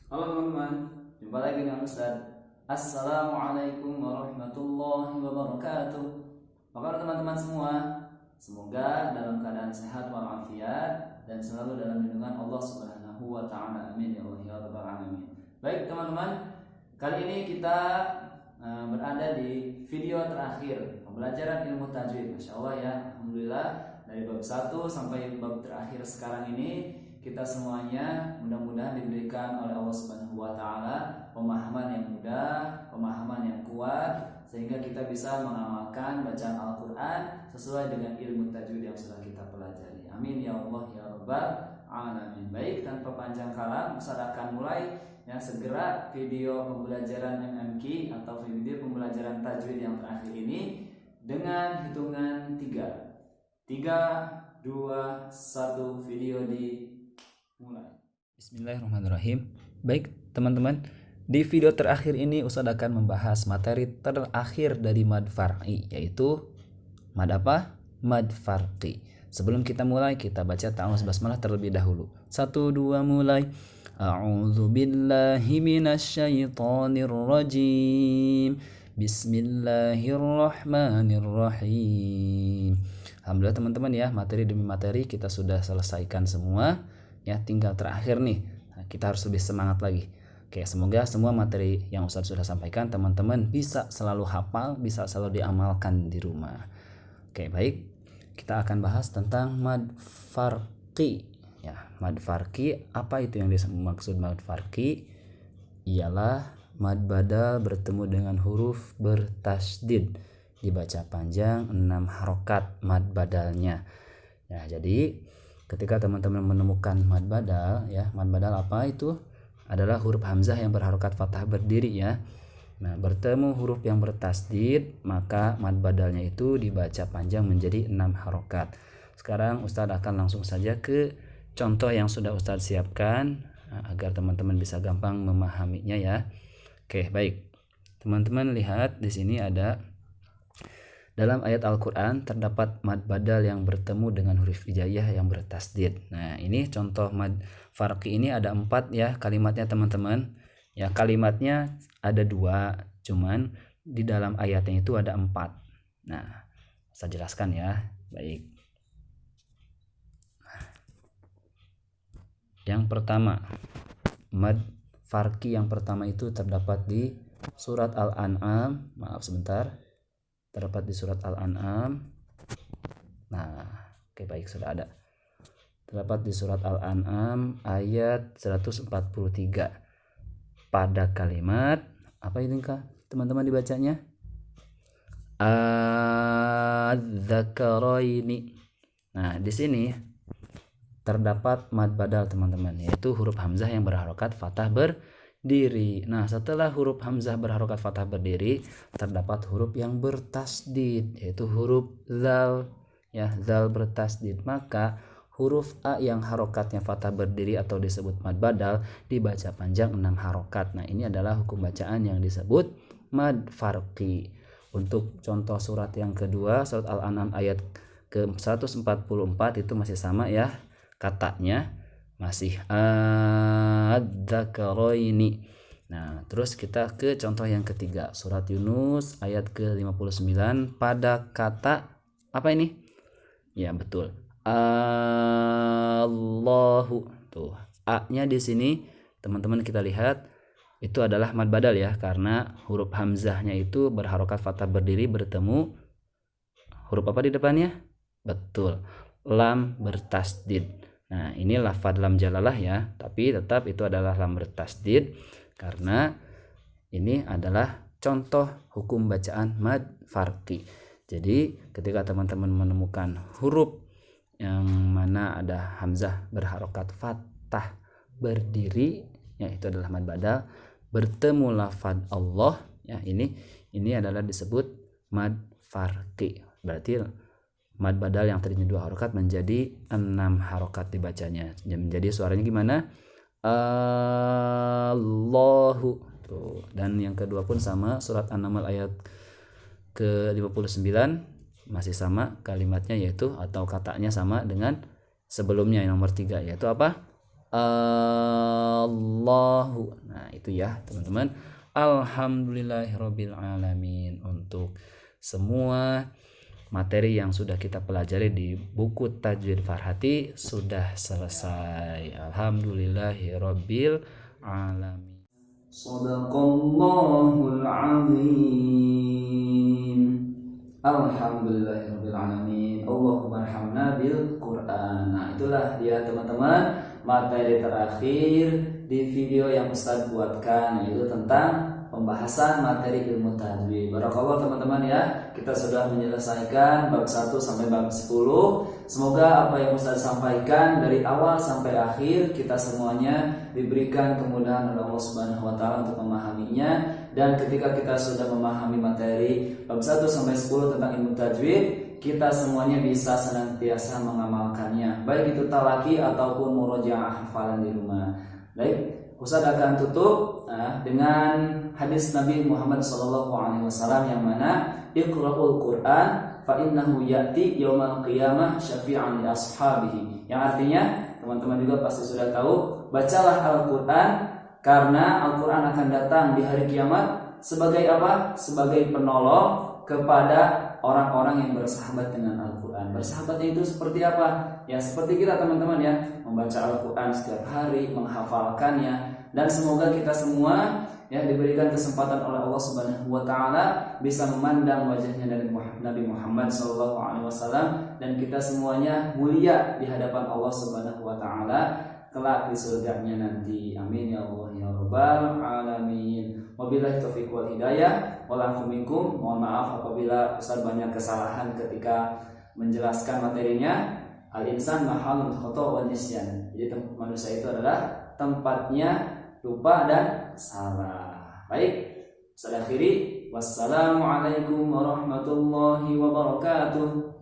Halo teman-teman, jumpa lagi dengan Ustaz. Assalamualaikum warahmatullahi wabarakatuh. Apa kabar teman-teman semua? Semoga dalam keadaan sehat walafiat dan selalu dalam lindungan Allah Subhanahu wa taala. Amin ya Allah ya rabbal alamin. Baik teman-teman, kali ini kita berada di video terakhir pembelajaran ilmu tajwid. Masya Allah ya, alhamdulillah dari bab 1 sampai bab terakhir sekarang ini kita semuanya mudah-mudahan diberikan oleh Allah Subhanahu wa taala pemahaman yang mudah, pemahaman yang kuat sehingga kita bisa mengamalkan bacaan Al-Qur'an sesuai dengan ilmu tajwid yang sudah kita pelajari. Amin ya Allah ya rabbal alamin. Baik, tanpa panjang kala Ustaz akan mulai ya segera video pembelajaran MMQ atau video pembelajaran tajwid yang terakhir ini dengan hitungan 3, 2, 1, video dimulai. Bismillahirrahmanirrahim. Baik teman-teman, di video terakhir ini Ustadz akan membahas materi terakhir dari mad far'i, yaitu mad apa? Mad farqi. Sebelum kita mulai, kita baca ta'awuz basmalah terlebih dahulu. 1, 2, mulai. A'udzu billahi minasyaitonir rajim. Bismillahirrahmanirrahim. Alhamdulillah teman-teman ya, materi demi materi kita sudah selesaikan semua. Ya, tinggal terakhir nih. Nah, kita harus lebih semangat lagi. Oke, semoga semua materi yang Ustadz sudah sampaikan teman-teman bisa selalu hafal, bisa selalu diamalkan di rumah. Oke, baik. Kita akan bahas tentang mad farqi. Ya, mad farqi, apa itu yang dimaksud mad farqi? Ialah mad badal bertemu dengan huruf bertasdid, dibaca panjang 6 harokat mad badalnya. Ya, jadi ketika teman-teman menemukan mad badal, ya, mad badal apa itu? Adalah huruf hamzah yang berharokat fathah berdiri ya. Nah, bertemu huruf yang bertasdid, maka mad badalnya itu dibaca panjang menjadi 6 harokat. Sekarang Ustadz akan langsung saja ke contoh yang sudah Ustadz siapkan agar teman-teman bisa gampang memahaminya ya. Oke, baik. Teman-teman lihat di sini ada dalam ayat Al-Quran terdapat mad badal yang bertemu dengan huruf hijaiyah yang bertasdid. Nah, ini contoh mad farqi ini ada 4 ya kalimatnya teman-teman. Ya, kalimatnya ada 2, cuman di dalam ayatnya itu ada 4. Nah, saya jelaskan ya. Baik. Yang pertama, mad farqi yang pertama itu terdapat di surat Al-An'am. Maaf sebentar. Terdapat di surat Al-An'am. Nah, oke baik, sudah ada. Terdapat di surat Al-An'am ayat 143. Pada kalimat apa ini kah teman-teman dibacanya? Az-zakaraini. Nah, di sini terdapat mad badal teman-teman, yaitu huruf hamzah yang berharokat fathah berdiri. Nah, setelah huruf hamzah berharokat fathah berdiri, terdapat huruf yang bertasdid, yaitu huruf zal. Ya, zal bertasdid. Maka huruf A yang harokatnya fathah berdiri atau disebut mad badal dibaca panjang 6 harokat. Nah, ini adalah hukum bacaan yang disebut mad farqi. Untuk contoh surat yang kedua, surat Al-An'am ayat ke 144 itu masih sama ya. Katanya masih adzakaraini. Nah, terus kita ke contoh yang ketiga, surat Yunus ayat ke-59 pada kata apa ini? Ya, betul. Allahu. Tuh, A-nya di sini teman-teman kita lihat itu adalah mad badal ya, karena huruf hamzahnya itu berharokat fathah berdiri bertemu huruf apa di depannya? Betul. Lam bertasdid. Nah, ini lafadz lam jalalah ya, tapi tetap itu adalah lam bertasdid karena ini adalah contoh hukum bacaan mad farqi. Jadi, ketika teman-teman menemukan huruf yang mana ada hamzah berharokat fathah berdiri, ya itu adalah mad badal, bertemu lafadz Allah, ya ini adalah disebut mad farqi. Berarti mad badal yang tadinya 2 harokat menjadi 6 harokat dibacanya. Menjadi suaranya gimana? Allahu. Tuh. Dan yang kedua pun sama, surat An-Naml ayat ke-59 masih sama kalimatnya, yaitu atau katanya sama dengan sebelumnya yang nomor 3, yaitu apa? Allahu. Nah, itu ya, teman-teman. Alhamdulillahirabbil alamin untuk semua materi yang sudah kita pelajari di buku Tajwid Farhati sudah selesai. Alhamdulillahirabbil alamin. Shadaqallahul azim. Alhamdulillahirabbil alamin. Allahumma arhamna bil Qur'an. Nah, itulah dia teman-teman materi terakhir di video yang Ustadz buatkan, yaitu tentang pembahasan materi ilmu tajwid. Barakallah teman-teman ya. Kita sudah menyelesaikan bab 1 sampai bab 10. Semoga apa yang Ustadz sampaikan dari awal sampai akhir kita semuanya diberikan kemudahan oleh Allah Subhanahu wa taala untuk memahaminya, dan ketika kita sudah memahami materi bab 1 sampai 10 tentang ilmu tajwid, kita semuanya bisa senantiasa mengamalkannya, baik itu talaki ataupun murojaah hafalan di rumah. Baik, Ustaz akan tutup dengan hadis Nabi Muhammad SAW yang mana Iqra'ul Qur'an fa innahu ya'ti yaumal qiyamah syafi'an li ashabihi. Yang artinya teman-teman juga pasti sudah tahu, bacalah Al-Qur'an karena Al-Qur'an akan datang di hari kiamat sebagai apa? Sebagai penolong kepada orang-orang yang bersahabat dengan Al-Quran. Bersahabatnya itu seperti apa? Ya seperti kita teman-teman ya, membaca Al-Quran setiap hari, menghafalkannya, dan semoga kita semua ya diberikan kesempatan oleh Allah Subhanahu wa taala bisa memandang wajahnya dari Nabi Muhammad SAW, dan kita semuanya mulia di hadapan Allah Subhanahu wa taala kelak di surganya nanti. Amin ya Allah ya rabbal alamin. Wabillahi taufiq wal hidayah. Walafu minkum. Mohon maaf apabila Ustaz banyak kesalahan ketika menjelaskan materinya. Al-insan mahalul khata' wa nisyan. Jadi manusia itu adalah tempatnya lupa dan salah. Baik, Ustaz akhiri. Wassalamualaikum warahmatullahi wabarakatuh.